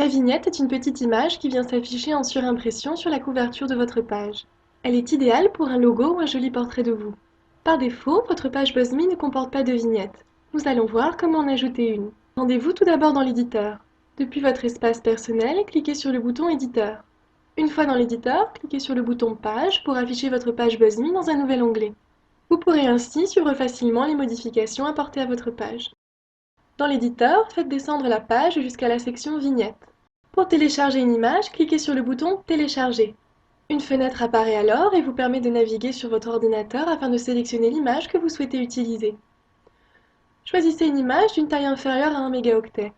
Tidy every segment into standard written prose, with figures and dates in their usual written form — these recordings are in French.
La vignette est une petite image qui vient s'afficher en surimpression sur la couverture de votre page. Elle est idéale pour un logo ou un joli portrait de vous. Par défaut, votre page BuzzMe ne comporte pas de vignette. Nous allons voir comment en ajouter une. Rendez-vous tout d'abord dans l'éditeur. Depuis votre espace personnel, cliquez sur le bouton Éditeur. Une fois dans l'éditeur, cliquez sur le bouton Page pour afficher votre page BuzzMe dans un nouvel onglet. Vous pourrez ainsi suivre facilement les modifications apportées à votre page. Dans l'éditeur, faites descendre la page jusqu'à la section Vignette. Pour télécharger une image, cliquez sur le bouton Télécharger. Une fenêtre apparaît alors et vous permet de naviguer sur votre ordinateur afin de sélectionner l'image que vous souhaitez utiliser. Choisissez une image d'une taille inférieure à 1 mégaoctet.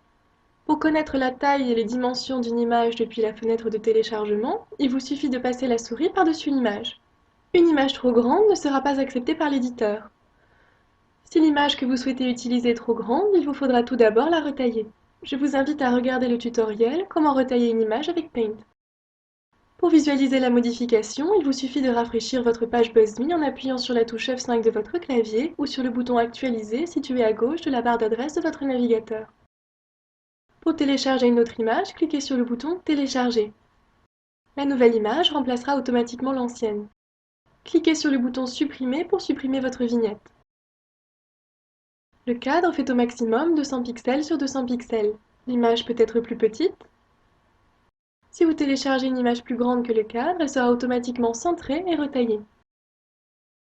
Pour connaître la taille et les dimensions d'une image depuis la fenêtre de téléchargement, il vous suffit de passer la souris par-dessus l'image. Une image trop grande ne sera pas acceptée par l'éditeur. Si l'image que vous souhaitez utiliser est trop grande, il vous faudra tout d'abord la retailler. Je vous invite à regarder le tutoriel Comment retailler une image avec Paint. Pour visualiser la modification, il vous suffit de rafraîchir votre page BuzzMe en appuyant sur la touche F5 de votre clavier ou sur le bouton Actualiser situé à gauche de la barre d'adresse de votre navigateur. Pour télécharger une autre image, cliquez sur le bouton Télécharger. La nouvelle image remplacera automatiquement l'ancienne. Cliquez sur le bouton Supprimer pour supprimer votre vignette. Le cadre fait au maximum 200 pixels sur 200 pixels. L'image peut être plus petite. Si vous téléchargez une image plus grande que le cadre, elle sera automatiquement centrée et retaillée.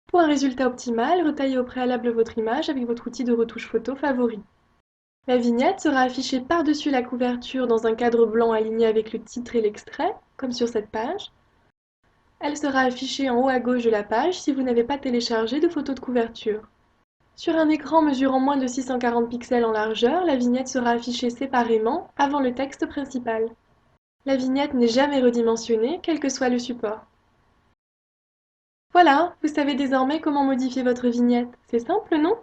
Pour un résultat optimal, retaillez au préalable votre image avec votre outil de retouche photo favori. La vignette sera affichée par-dessus la couverture dans un cadre blanc aligné avec le titre et l'extrait, comme sur cette page. Elle sera affichée en haut à gauche de la page si vous n'avez pas téléchargé de photo de couverture. Sur un écran mesurant moins de 640 pixels en largeur, la vignette sera affichée séparément avant le texte principal. La vignette n'est jamais redimensionnée, quel que soit le support. Voilà, vous savez désormais comment modifier votre vignette. C'est simple, non ?